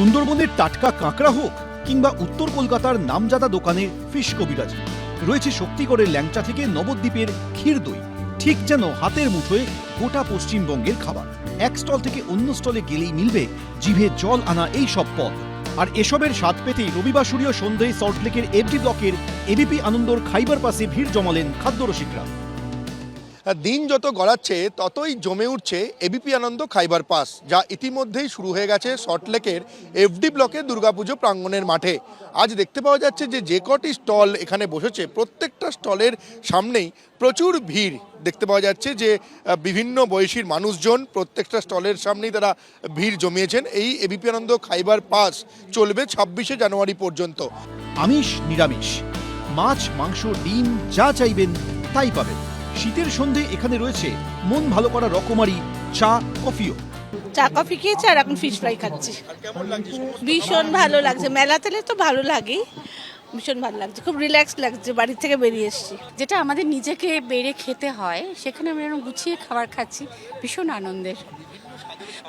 সুন্দরবনের টাটকা কাঁকড়া হোক কিংবা উত্তর কলকাতার নামজাদা দোকানে ফিশ কবিরাজি, রয়েছে শক্তিগড়ের ল্যাংচা থেকে নবদ্বীপের ক্ষীর দই, ঠিক যেন হাতের মুঠোয় গোটা পশ্চিমবঙ্গের খাবার। এক স্টল থেকে অন্য স্টলে গেলেই মিলবে জিভে জল আনা এই সব পদ। আর এসবের স্বাদ পেতে রবিবার সূর্য সন্ধ্যায় সল্টলেকের এফডি ব্লকের এবিপি আনন্দর খাইবার পাসে ভিড় জমালেন খাদ্যরসিকরা। দিন যত গড়াচ্ছে ততই জমে উঠছে এবিপি আনন্দ খাইবার পাস, যা ইতিমধ্যেই শুরু হয়ে গেছে সল্টলেকের এফডি ব্লকের দুর্গাপুজো প্রাঙ্গণের মাঠে। আজ দেখতে পাওয়া যাচ্ছে যে কটি স্টল এখানে বসেছে, প্রত্যেকটা স্টলের সামনেই প্রচুর ভিড় দেখতে পাওয়া যাচ্ছে। যে বিভিন্ন বয়সীর মানুষজন প্রত্যেকটা স্টলের সামনেই তারা ভিড় জমিয়েছেন। এই এবিপি আনন্দ খাইবার পাস চলবে 26শে জানুয়ারি পর্যন্ত। আমিষ নিরামিষ, মাছ মাংস ডিম যা চাইবেন তাই পাবেন। শীতের সন্ধে এখানে রয়েছে মন ভালো করা রকমারি চা কফিও। চা কফি খেয়েছি আর এখন ফিশ ফ্রাই খাচ্ছি। ভীষণ ভালো লাগছে, মেলাতে তো ভালো লাগে, ভীষণ ভালো লাগছে, খুব রিল্যাক্স লাগছে, বাড়ি থেকে বেরিয়ে এসেছি। যেটা আমাদের নিজেকে বেড়ে খেতে হয় সেখানে আমরা এরকম গুছিয়ে খাবার খাচ্ছি, ভীষণ আনন্দের,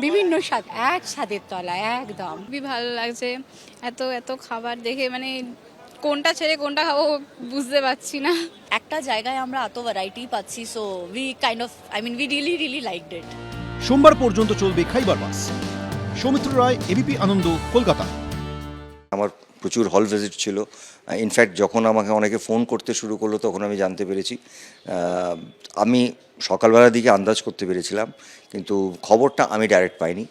বিভিন্ন স্বাদ এক স্বাদের তলায় একদম। খুবই ভালো লাগছে, এত এত খাবার দেখে মানে কোনটা ছেড়ে কোনটা খাবো বুঝতে পারছি না। একটা জায়গায় আমরা এত ভ্যারাইটি পাচ্ছি, so we kind of we really liked ইট। সোমবার পর্যন্ত চলবে খাইবার পাস। সৌমিত্র রায়, এবিপি আনন্দ, কলকাতা। আমার প্রচুর হল ভিজিট ছিল। ইনফ্যাক্ট যখন আমাকে অনেকে ফোন করতে শুরু করলো তখন আমি জানতে পেরেছি। আমি সকালবেলার দিকে আন্দাজ করতে পেরেছিলাম, কিন্তু খবরটা আমি ডাইরেক্ট পাইনি।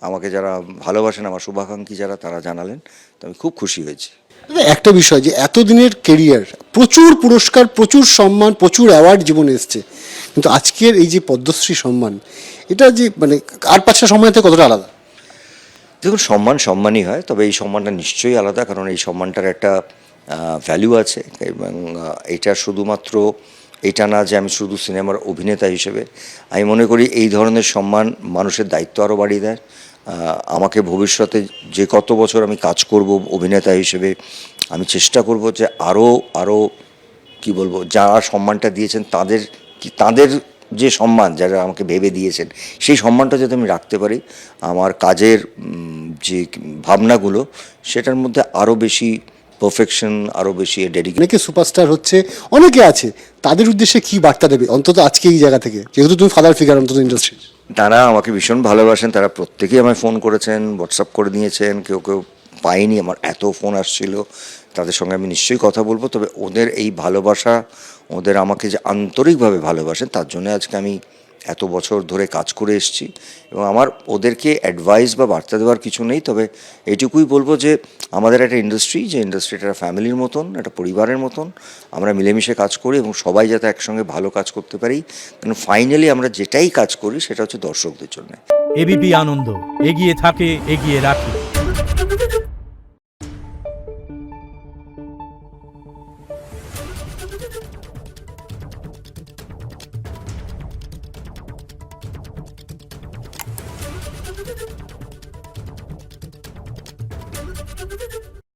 আমাকে যারা ভালোবাসেন, আমার শুভাকাঙ্ক্ষী যারা, তারা জানালেন, তো আমি খুব খুশি হয়েছি। একটা বিষয় যে এতদিনের কেরিয়ার, প্রচুর পুরস্কার, প্রচুর সম্মান, প্রচুর অ্যাওয়ার্ড জীবনে এসছে, কিন্তু আজকের এই যে পদ্মশ্রী সম্মান, এটা যে মানে আর 5টা সম্মান থেকে কতটা আলাদা? দেখুন, সম্মানই হয়, তবে এই সম্মানটা নিশ্চয়ই আলাদা, কারণ এই সম্মানটার একটা ভ্যালু আছে। এবং এটা শুধুমাত্র এটা না যে আমি শুধু সিনেমার অভিনেতা হিসেবে, আমি মনে করি এই ধরনের সম্মান মানুষের দায়িত্ব আরও বাড়িয়ে দেয়। আমাকে ভবিষ্যতে যে কত বছর আমি কাজ করব অভিনেতা হিসেবে, আমি চেষ্টা করব যে আরও কি বলবো, যারা সম্মানটা দিয়েছেন তাদের যে সম্মান, যারা আমাকে ভেবে দিয়েছেন, সেই সম্মানটা যাতে আমি রাখতে পারি। আমার কাজের যে ভাবনাগুলো, সেটার মধ্যে আরও বেশি পারফেকশন, আরও বেশি ডেডিকেশন। অনেকে সুপারস্টার হচ্ছে, অনেকে আছে, তাদের উদ্দেশ্যে কি বার্তা দেবে অন্তত আজকে এই জায়গা থেকে, যেহেতু তুমি ফাদার ফিগার অন্তত ইন্ডাস্ট্রি? তারা আমাকে ভীষণ ভালোবাসেন, তারা প্রত্যেকেই আমায় ফোন করেছেন, হোয়াটসঅ্যাপ করে নিয়েছেন, কেউ পাইনি, আমার এত ফোন আসছিল। তাদের সঙ্গে আমি নিশ্চয়ই কথা বলবো। তবে ওদের এই ভালোবাসা, ওদের আমাকে যে আন্তরিকভাবে ভালোবাসেন, তার জন্য আজকে আমি এত বছর ধরে কাজ করে এসেছি। এবং আমার ওদেরকে অ্যাডভাইস বা বার্তা দেওয়ার কিছু নেই, তবে এইটুকুই বলবো যে আমাদের একটা ইন্ডাস্ট্রি, যে ইন্ডাস্ট্রিটা একটা ফ্যামিলির মতন, একটা পরিবারের মতন। আমরা মিলেমিশে কাজ করি এবং সবাই যাতে একসঙ্গে ভালো কাজ করতে পারি, কারণ ফাইনালি আমরা যেটাই কাজ করি সেটা হচ্ছে দর্শকদের জন্য। এবিপি আনন্দ, এগিয়ে থাকে, এগিয়ে রাখে।